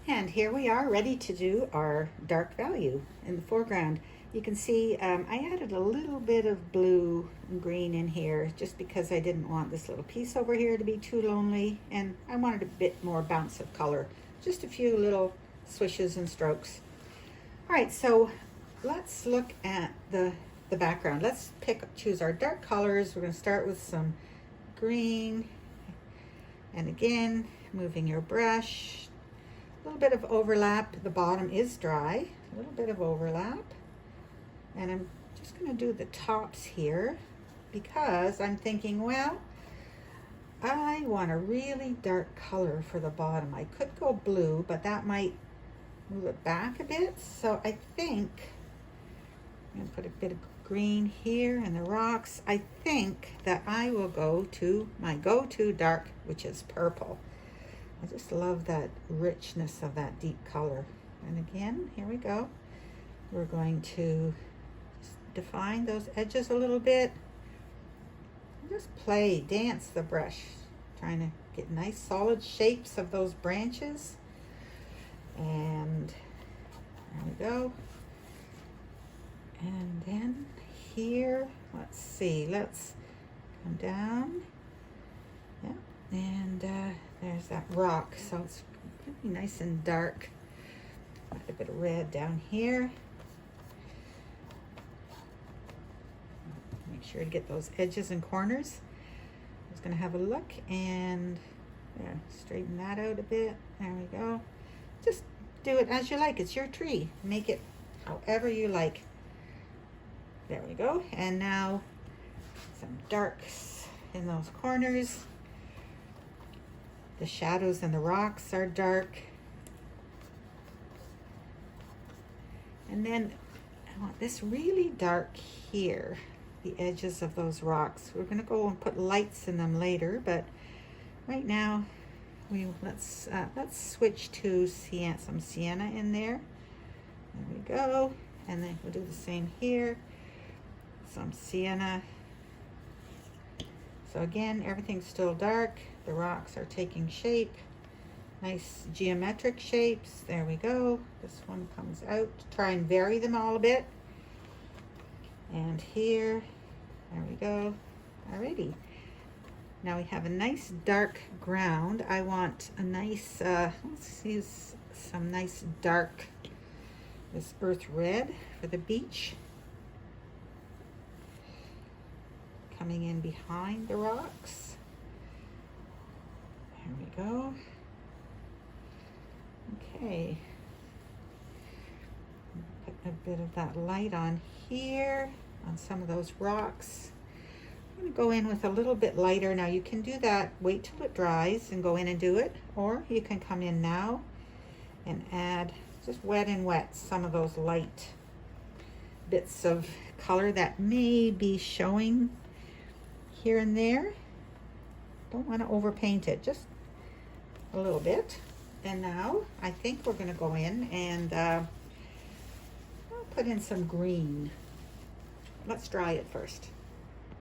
And here we are ready to do our dark value in the foreground. You can see I added a little bit of blue and green in here just because I didn't want this little piece over here to be too lonely, and I wanted a bit more bounce of color. Just a few little swishes and strokes. All right, so let's look at the background. Let's choose our dark colors. We're going to start with some green, and again, moving your brush. A little bit of overlap. The bottom is dry. A little bit of overlap. And I'm just going to do the tops here because I'm thinking, well, I want a really dark color for the bottom. I could go blue, but that might move it back a bit. So I think I'm going to put a bit of green here and the rocks. I think that I will go to my go-to dark, which is purple. I just love that richness of that deep color. And again, here we go. We're going to just define those edges a little bit. Just dance the brush, trying to get nice solid shapes of those branches. And there we go. And then here, let's see, let's come down. Yeah, and there's that rock, so it's really nice and dark. Add a bit of red down here. Make sure to get those edges and corners. I was going to have a look and straighten that out a bit. There we go. Just do it as you like. It's your tree. Make it however you like. There we go. And now some darks in those corners. The shadows and the rocks are dark. And then I want this really dark here, the edges of those rocks. We're going to go and put lights in them later, but right now let's switch to some sienna in there. There we go. And then we'll do the same here. Some sienna. So again, everything's still dark. The rocks are taking shape. Nice geometric shapes. There we go. This one comes out. Try and vary them all a bit. And here, there we go. Alrighty. Now we have a nice dark ground. I want a nice, let's use some nice dark, this earth red for the beach. Coming in behind the rocks. There we go. Okay. Put a bit of that light on here, on some of those rocks. I'm going to go in with a little bit lighter. Now you can do that, wait till it dries and go in and do it, or you can come in now and add, just wet and wet, some of those light bits of color that may be showing here and there. Don't want to overpaint it, just a little bit. And now I think we're going to go in and I'll put in some green. Let's dry it first.